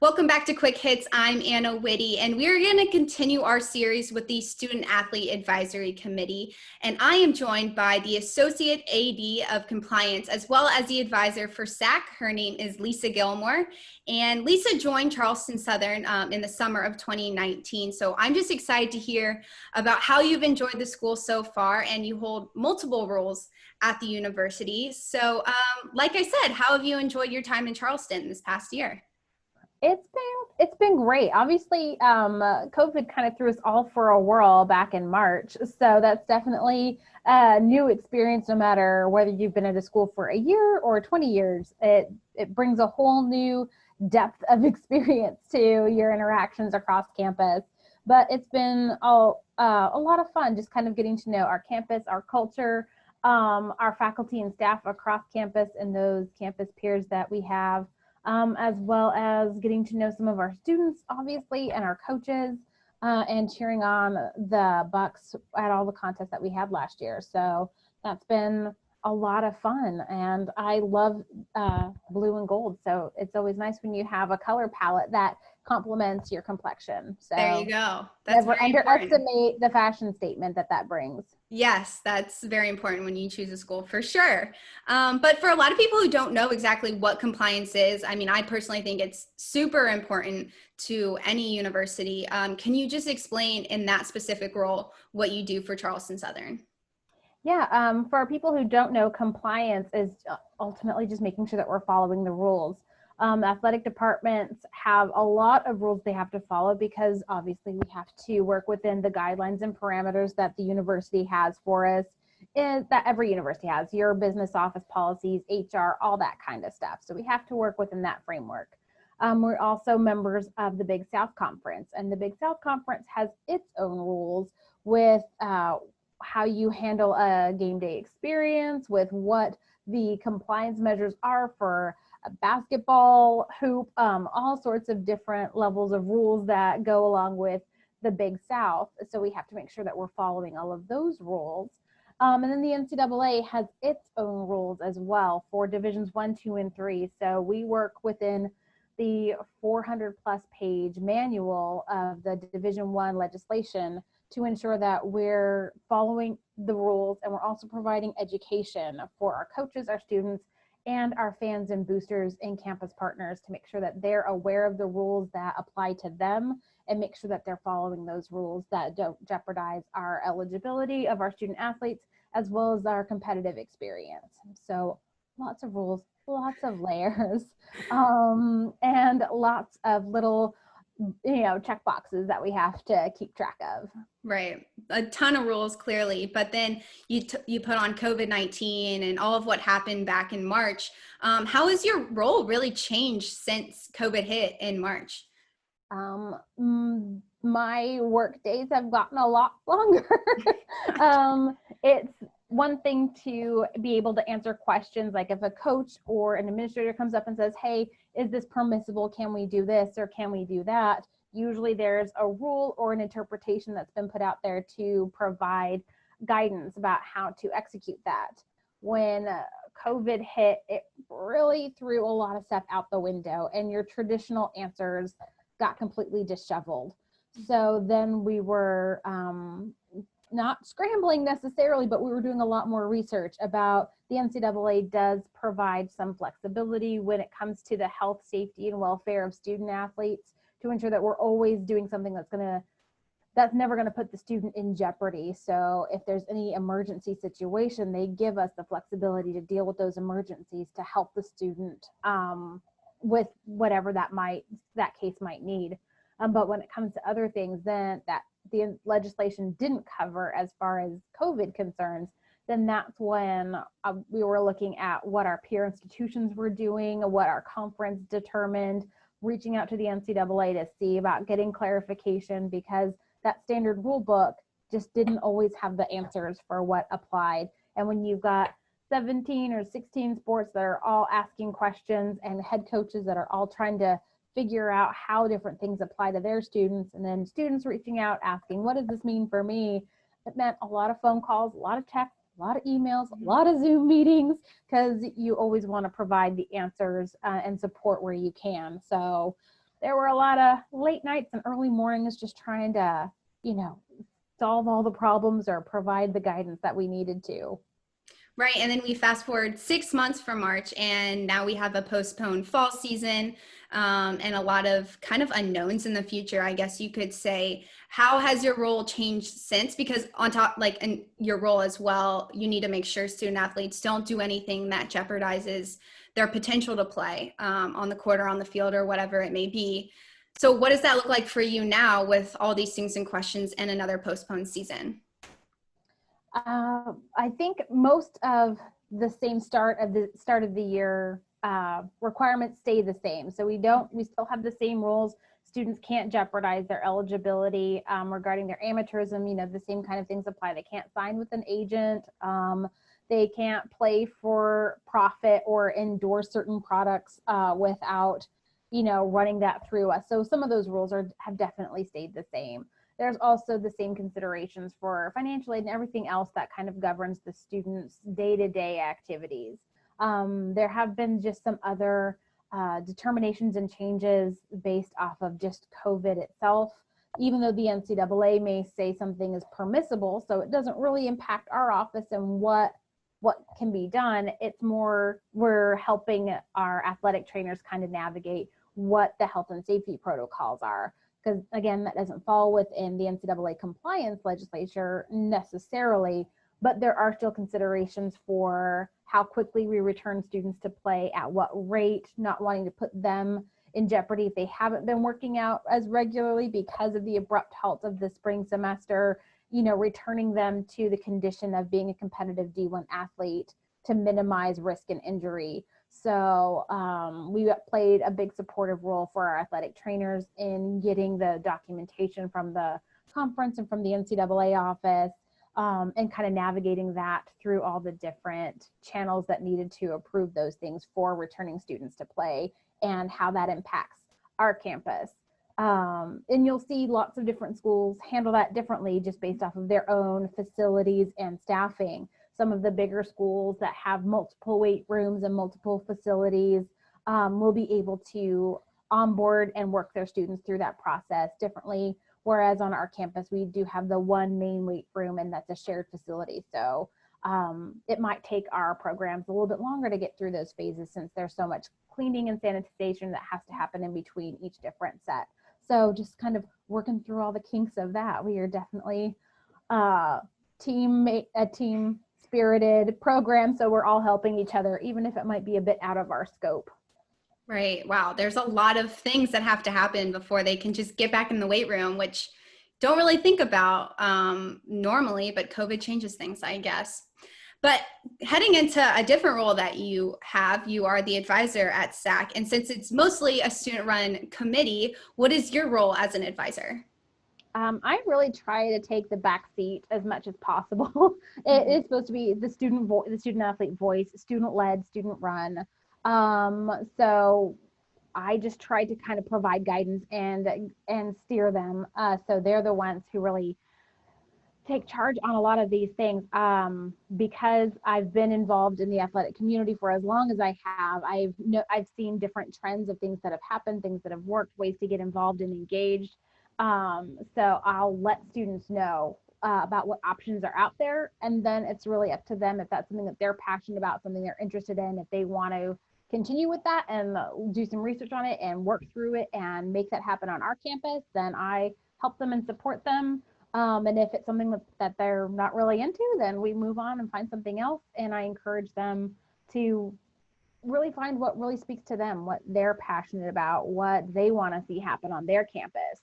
Welcome back to Quick Hits. I'm Anna Witte, and we're going to continue our series with the Student Athlete Advisory Committee. And I am joined by the Associate A.D. of Compliance, as well as the advisor for SAAC. Her name is Lisa Gilmore. And Lisa joined Charleston Southern in the summer of 2019. So I'm just excited to hear about how you've enjoyed the school so far, and you hold multiple roles at the university. So like I said, how have you enjoyed your time in Charleston this past year? It's been great. Obviously, COVID kind of threw us all for a whirl back in March. So that's definitely a new experience, no matter whether you've been at a school for a year or 20 years. It brings a whole new depth of experience to your interactions across campus. But it's been a lot of fun, just kind of getting to know our campus, our culture, our faculty and staff across campus, and those campus peers that we have. As well as getting to know some of our students, obviously, and our coaches, and cheering on the Bucs at all the contests that we had last year. So that's been a lot of fun, and I love blue and gold. So it's always nice when you have a color palette that complements your complexion. So there you go. That's never underestimate the fashion statement that brings. Yes, that's very important when you choose a school, for sure. But for a lot of people who don't know exactly what compliance is, I mean, I personally think it's super important to any university. Can you just explain in that specific role what you do for Charleston Southern? Yeah, for people who don't know, compliance is ultimately just making sure that we're following the rules. Athletic departments have a lot of rules they have to follow because obviously we have to work within the guidelines and parameters that the university has for us, and that every university has, your business office policies, HR, all that kind of stuff. So we have to work within that framework. We're also members of the Big South Conference, and the Big South Conference has its own rules with how you handle a game day experience, with what the compliance measures are for a basketball hoop, all sorts of different levels of rules that go along with the Big South. So we have to make sure that we're following all of those rules. And then the NCAA has its own rules as well for divisions 1, 2, and 3. So we work within the 400+ page manual of the Division 1 legislation to ensure that we're following the rules, and we're also providing education for our coaches, our students, and our fans and boosters and campus partners to make sure that they're aware of the rules that apply to them, and make sure that they're following those rules that don't jeopardize our eligibility of our student athletes, as well as our competitive experience. So lots of rules, lots of layers, and lots of little check boxes that we have to keep track of. Right. A ton of rules, clearly, but then you put on COVID-19 and all of what happened back in March. How has your role really changed since COVID hit in March? My work days have gotten a lot longer. It's one thing to be able to answer questions, like if a coach or an administrator comes up and says, hey, is this permissible? Can we do this or can we do that? Usually there's a rule or an interpretation that's been put out there to provide guidance about how to execute that. When COVID hit, it really threw a lot of stuff out the window, and your traditional answers got completely disheveled. So then we were not scrambling necessarily, but we were doing a lot more research about the NCAA does provide some flexibility when it comes to the health, safety, and welfare of student athletes, to ensure that we're always doing something that's never going to put the student in jeopardy. So if there's any emergency situation, they give us the flexibility to deal with those emergencies to help the student with whatever that case might need. But when it comes to other things, then that the legislation didn't cover as far as COVID concerns, then that's when we were looking at what our peer institutions were doing, what our conference determined, reaching out to the NCAA to see about getting clarification, because that standard rule book just didn't always have the answers for what applied. And when you've got 17 or 16 sports that are all asking questions, and head coaches that are all trying to figure out how different things apply to their students, and then students reaching out asking, what does this mean for me? It meant a lot of phone calls, a lot of texts, a lot of emails, a lot of Zoom meetings, because you always want to provide the answers and support where you can. So there were a lot of late nights and early mornings just trying to, solve all the problems or provide the guidance that we needed to. Right. And then we fast forward 6 months from March, and now we have a postponed fall season, and a lot of kind of unknowns in the future, I guess you could say. How has your role changed since? Because on top, like in your role as well, you need to make sure student athletes don't do anything that jeopardizes their potential to play on the court or on the field or whatever it may be. So what does that look like for you now with all these things and questions and another postponed season? I think most of the same start of the year requirements stay the same. So we still have the same rules. Students can't jeopardize their eligibility regarding their amateurism. The same kind of things apply. They can't sign with an agent. They can't play for profit or endorse certain products without, running that through us. So some of those rules have definitely stayed the same. There's also the same considerations for financial aid and everything else that kind of governs the students' day-to-day activities. There have been just some other determinations and changes based off of just COVID itself, even though the NCAA may say something is permissible, so it doesn't really impact our office and what can be done. It's more we're helping our athletic trainers kind of navigate what the health and safety protocols are. Because again, that doesn't fall within the NCAA compliance legislature necessarily, but there are still considerations for how quickly we return students to play, at what rate, not wanting to put them in jeopardy if they haven't been working out as regularly because of the abrupt halt of the spring semester, returning them to the condition of being a competitive D1 athlete to minimize risk and injury. So we played a big supportive role for our athletic trainers in getting the documentation from the conference and from the NCAA office, and kind of navigating that through all the different channels that needed to approve those things for returning students to play and how that impacts our campus. And you'll see lots of different schools handle that differently just based off of their own facilities and staffing. Some of the bigger schools that have multiple weight rooms and multiple facilities will be able to onboard and work their students through that process differently. Whereas on our campus, we do have the one main weight room, and that's a shared facility. So it might take our programs a little bit longer to get through those phases since there's so much cleaning and sanitization that has to happen in between each different set. So just kind of working through all the kinks of that. We are definitely a team spirited program, so we're all helping each other, even if it might be a bit out of our scope. Right. Wow. There's a lot of things that have to happen before they can just get back in the weight room, which don't really think about normally, but COVID changes things, I guess. But heading into a different role that you have, you are the advisor at SAAC. And since it's mostly a student-run committee, what is your role as an advisor? I really try to take the back seat as much as possible. It is supposed to be the student athlete voice, student-led, student-run. So I just try to kind of provide guidance and steer them. So they're the ones who really take charge on a lot of these things. Because I've been involved in the athletic community for as long as I have, I've seen different trends of things that have happened, things that have worked, ways to get involved and engaged. So I'll let students know about what options are out there, and then it's really up to them if that's something that they're passionate about, something they're interested in, if they want to continue with that and do some research on it and work through it and make that happen on our campus, then I help them and support them. And if it's something that they're not really into, then we move on and find something else, and I encourage them to really find what really speaks to them, what they're passionate about, what they want to see happen on their campus.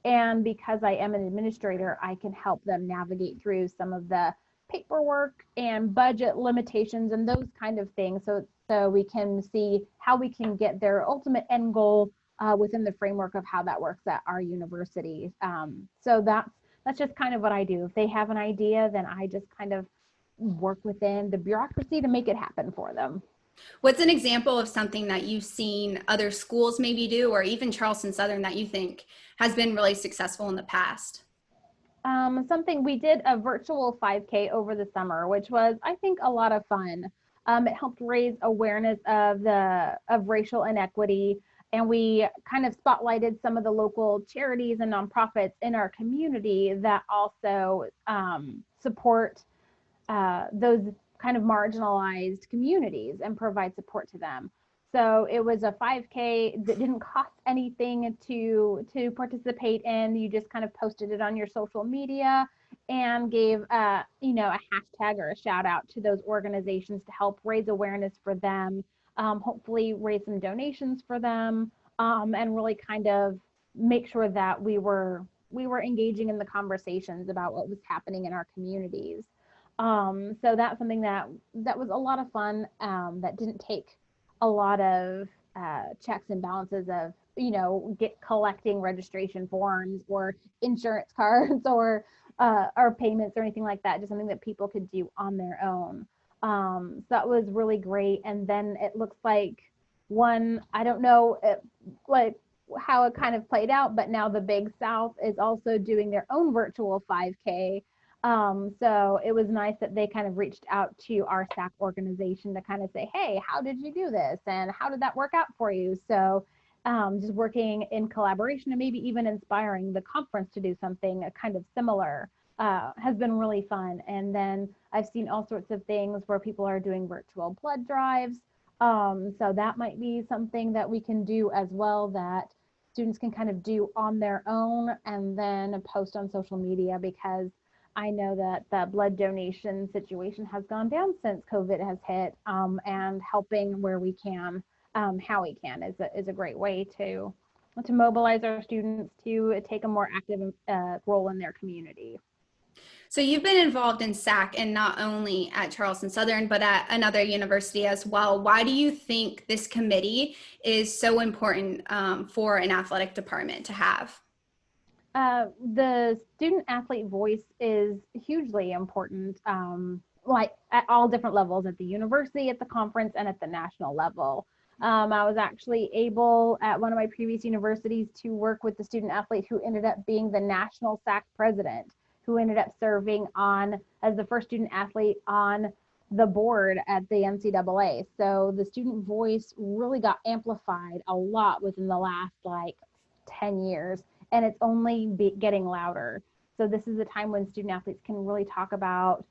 And because I am an administrator, I can help them navigate through some of the paperwork and budget limitations and those kind of things, so we can see how we can get their ultimate end goal within the framework of how that works at our university. So that's just kind of what I do. If they have an idea, then I just kind of work within the bureaucracy to make it happen for them. What's an example of something that you've seen other schools maybe do, or even Charleston Southern, that you think has been really successful in the past? Something we did a virtual 5K over the summer, which was, I think, a lot of fun. It helped raise awareness of racial inequity And we kind of spotlighted some of the local charities and nonprofits in our community that also support those kind of marginalized communities and provide support to them. So it was a 5K that didn't cost anything to participate in. You just kind of posted it on your social media and gave a hashtag or a shout out to those organizations to help raise awareness for them, hopefully raise some donations for them, and really kind of make sure that we were engaging in the conversations about what was happening in our communities. So that's something that was a lot of fun, that didn't take a lot of checks and balances of, collecting registration forms or insurance cards or payments or anything like that, just something that people could do on their own. So that was really great. And then it looks like I don't know how it kind of played out, but now the Big South is also doing their own virtual 5K. So it was nice that they kind of reached out to our SAAC organization to kind of say, hey, how did you do this? And how did that work out for you? So just working in collaboration and maybe even inspiring the conference to do something kind of similar has been really fun. And then I've seen all sorts of things where people are doing virtual blood drives. So that might be something that we can do as well, that students can kind of do on their own and then post on social media, because I know that the blood donation situation has gone down since COVID has hit, and helping where we can, how we can, is a great way to mobilize our students to take a more active role in their community. So you've been involved in SAAC, and not only at Charleston Southern, but at another university as well. Why do you think this committee is so important for an athletic department to have? The student athlete voice is hugely important, like at all different levels, at the university, at the conference, and at the national level. I was actually able at one of my previous universities to work with the student athlete who ended up being the national SAAC president, who ended up serving as the first student athlete on the board at the NCAA. So the student voice really got amplified a lot within the last 10 years. And it's only getting louder. So this is a time when student athletes can really talk about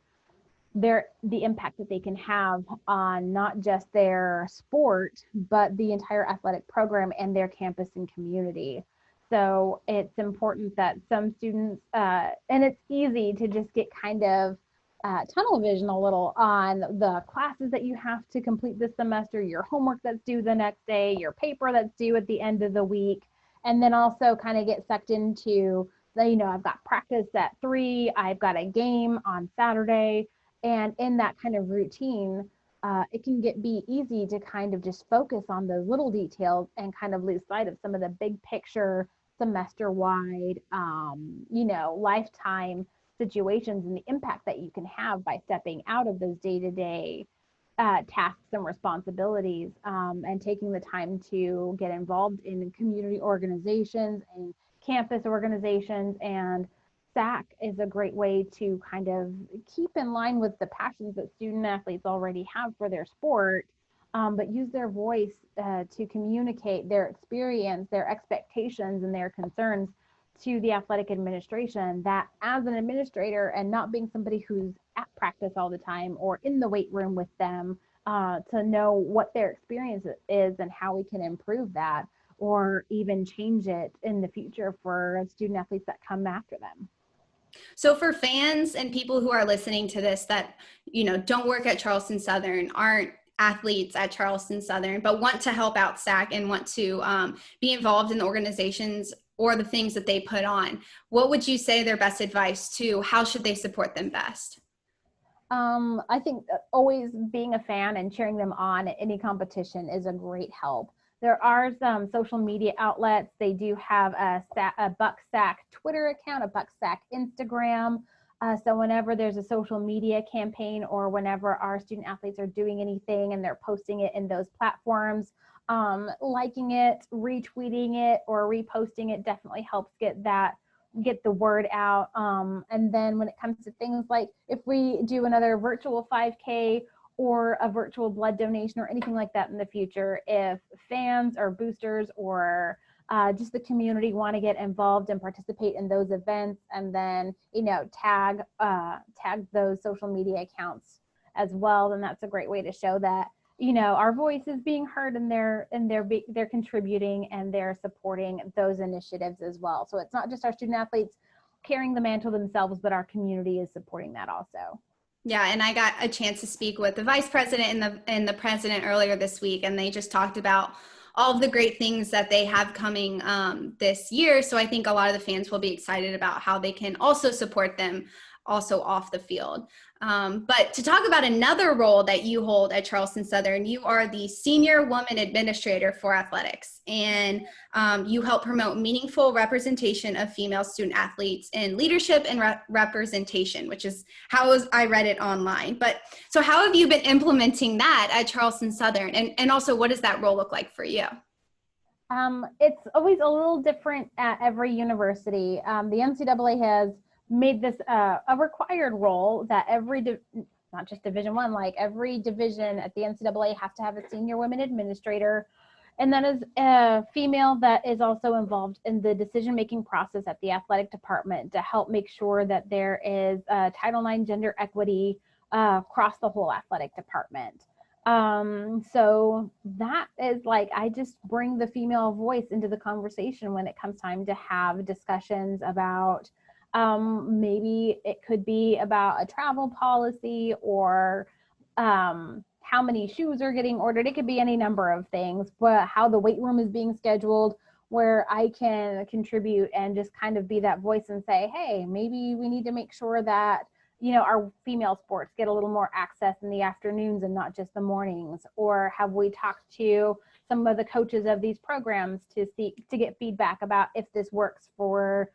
the impact that they can have on not just their sport, but the entire athletic program and their campus and community. So it's important that some students, and it's easy to just get kind of tunnel vision a little on the classes that you have to complete this semester, your homework that's due the next day, your paper that's due at the end of the week. And then also kind of get sucked into, I've got practice at 3, I've got a game on Saturday. And in that kind of routine, it can be easy to kind of just focus on those little details and kind of lose sight of some of the big picture, semester-wide, lifetime situations and the impact that you can have by stepping out of those day-to-day tasks and responsibilities, and taking the time to get involved in community organizations and campus organizations. And SAAC is a great way to kind of keep in line with the passions that student athletes already have for their sport, but use their voice to communicate their experience, their expectations, and their concerns to the athletic administration, that as an administrator, and not being somebody who's at practice all the time or in the weight room with them, to know what their experience is and how we can improve that or even change it in the future for student athletes that come after them. So for fans and people who are listening to this that, don't work at Charleston Southern, aren't athletes at Charleston Southern, but want to help out SAAC and want to be involved in the organizations or the things that they put on, what would you say their best advice to? How should they support them best? I think always being a fan and cheering them on at any competition is a great help. There are some social media outlets. They do have a BuckSAAC Twitter account, a BuckSAAC Instagram. So whenever there's a social media campaign or whenever our student athletes are doing anything and they're posting it in those platforms, liking it, retweeting it, or reposting it definitely helps get the word out. And then when it comes to things like if we do another virtual 5K or a virtual blood donation or anything like that in the future, if fans or boosters or just the community want to get involved and participate in those events, and then, you know, tag those social media accounts as well, then that's a great way to show that, you know, our voice is being heard, and they're contributing and they're supporting those initiatives as well. So it's not just our student athletes carrying the mantle themselves, but our community is supporting that also. Yeah, and I got a chance to speak with the vice president and the president earlier this week, and they just talked about all of the great things that they have coming this year. So I think a lot of the fans will be excited about how they can also support them also off the field. But to talk about another role that you hold at Charleston Southern, you are the Senior Woman Administrator for Athletics, and you help promote meaningful representation of female student athletes in leadership and representation, which is how I read it online. But so how have you been implementing that at Charleston Southern? And also, what does that role look like for you? It's always a little different at every university. The NCAA has made this a required role that not just Division I, like every division at the NCAA has to have a senior women administrator, and that is a female that is also involved in the decision-making process at the athletic department to help make sure that there is Title IX gender equity across the whole athletic department. So that is like, I just bring the female voice into the conversation when it comes time to have discussions about maybe it could be about a travel policy, or how many shoes are getting ordered. It could be any number of things, but how the weight room is being scheduled, where I can contribute and just kind of be that voice and say, hey, maybe we need to make sure that, you know, our female sports get a little more access in the afternoons and not just the mornings. Or have we talked to some of the coaches of these programs to get feedback about if this works for,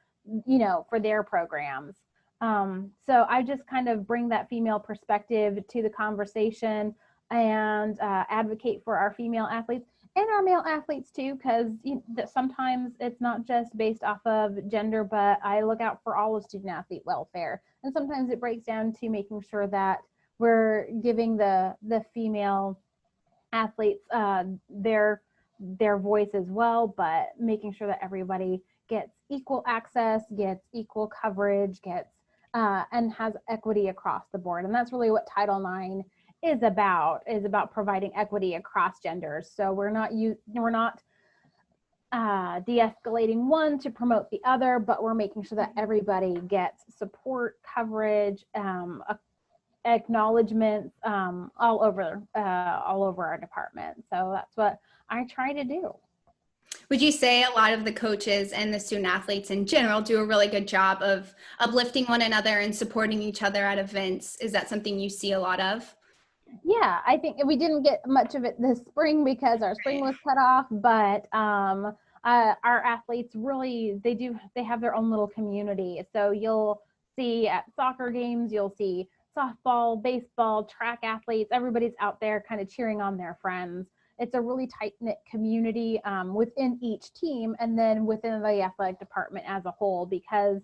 you know, for their programs. So I just kind of bring that female perspective to the conversation and advocate for our female athletes and our male athletes too, because sometimes it's not just based off of gender, but I look out for all of student athlete welfare. And sometimes it breaks down to making sure that we're giving the female athletes their voice as well, but making sure that everybody gets equal access, gets equal coverage, gets and has equity across the board. And that's really what Title IX is about providing equity across genders. So we're not de-escalating one to promote the other, but we're making sure that everybody gets support, coverage, acknowledgments all over our department. So that's what I try to do. Would you say a lot of the coaches and the student athletes in general do a really good job of uplifting one another and supporting each other at events? Is that something you see a lot of? Yeah, I think we didn't get much of it this spring because our spring was cut off, but our athletes really, they have their own little community. So you'll see at soccer games, you'll see softball, baseball, track athletes, everybody's out there kind of cheering on their friends. It's a really tight-knit community within each team and then within the athletic department as a whole, because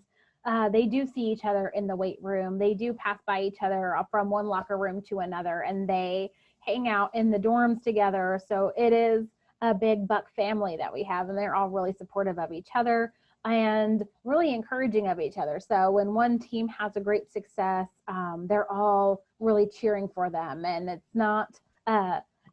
they do see each other in the weight room. They do pass by each other from one locker room to another, and they hang out in the dorms together. So it is a big Buck family that we have, and they're all really supportive of each other and really encouraging of each other. So when one team has a great success, they're all really cheering for them. And it's not,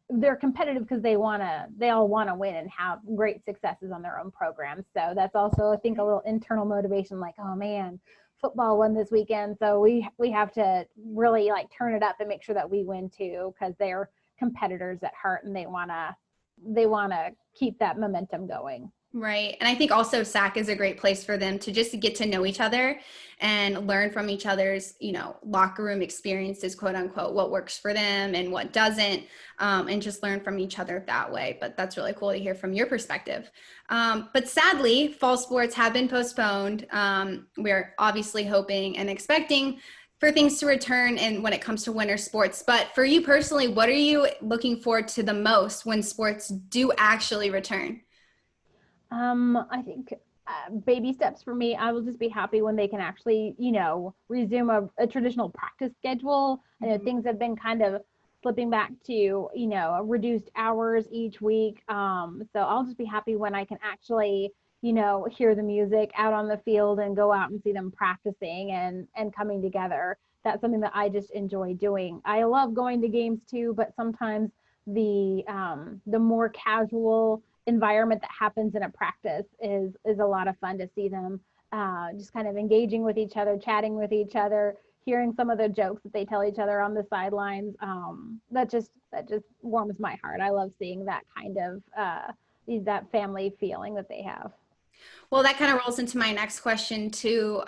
they're competitive because they all want to win and have great successes on their own programs. So that's also, I think, a little internal motivation, like, oh man, football won this weekend, so we have to really like turn it up and make sure that we win too, because they're competitors at heart and they want to keep that momentum going. Right. And I think also SAAC is a great place for them to just get to know each other and learn from each other's, locker room experiences, quote unquote, what works for them and what doesn't, and just learn from each other that way. But that's really cool to hear from your perspective. But sadly, fall sports have been postponed. We're obviously hoping and expecting for things to return and when it comes to winter sports. But for you personally, what are you looking forward to the most when sports do actually return? I think baby steps for me. I will just be happy when they can actually, resume a traditional practice schedule. I know things have been kind of flipping back to, you know, reduced hours each week. So I'll just be happy when I can actually, you know, hear the music out on the field and go out and see them practicing and coming together. That's something that I just enjoy doing. I love going to games too, but sometimes the more casual environment that happens in a practice is a lot of fun to see them just kind of engaging with each other, chatting with each other, hearing some of the jokes that they tell each other on the sidelines. That just warms my heart. I love seeing that kind of that family feeling that they have. Well, that kind of rolls into my next question too.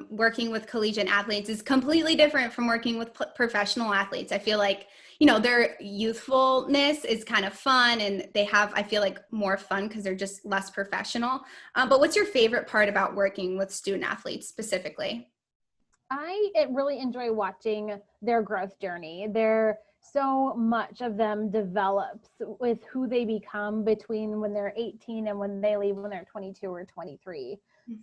Working with collegiate athletes is completely different from working with professional athletes. I feel like, you know, their youthfulness is kind of fun, and they have, I feel like, more fun because they're just less professional. But what's your favorite part about working with student athletes specifically? I really enjoy watching their growth journey. So much of them develops with who they become between when they're 18 and when they leave when they're 22 or 23.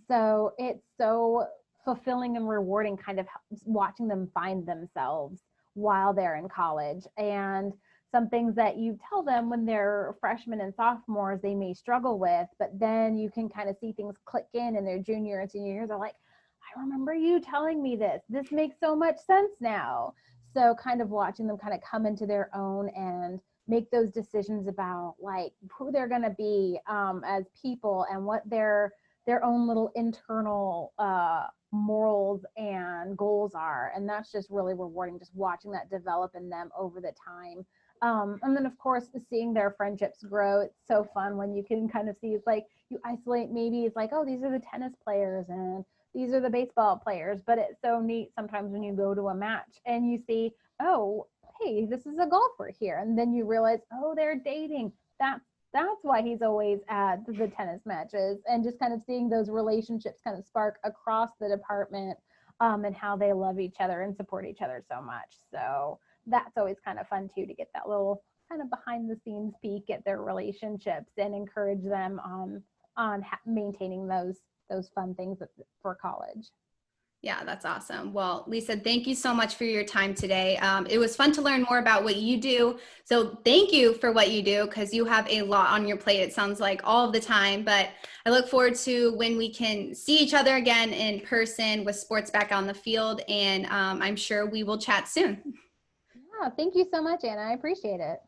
So it's so fulfilling and rewarding kind of watching them find themselves while they're in college. And some things that you tell them when they're freshmen and sophomores, they may struggle with, but then you can kind of see things click in their junior and senior years. They're like, I remember you telling me this. This makes so much sense now. So kind of watching them kind of come into their own and make those decisions about like who they're going to be as people and what their own little internal morals and goals are. And that's just really rewarding, just watching that develop in them over the time. And then of course, seeing their friendships grow. It's so fun when you can kind of see, it's like you isolate, maybe it's like, oh, these are the tennis players and these are the baseball players, but it's so neat sometimes when you go to a match and you see, oh, hey, this is a golfer here. And then you realize, oh, they're dating. That's why he's always at the tennis matches, and just kind of seeing those relationships kind of spark across the department and how they love each other and support each other so much. So that's always kind of fun too, to get that little kind of behind the scenes peek at their relationships and encourage them on maintaining those fun things for college. Yeah, that's awesome. Well, Lisa, thank you so much for your time today. It was fun to learn more about what you do. So thank you for what you do, because you have a lot on your plate, it sounds like, all of the time. But I look forward to when we can see each other again in person with sports back on the field. And I'm sure we will chat soon. Yeah, thank you so much, Anna. I appreciate it.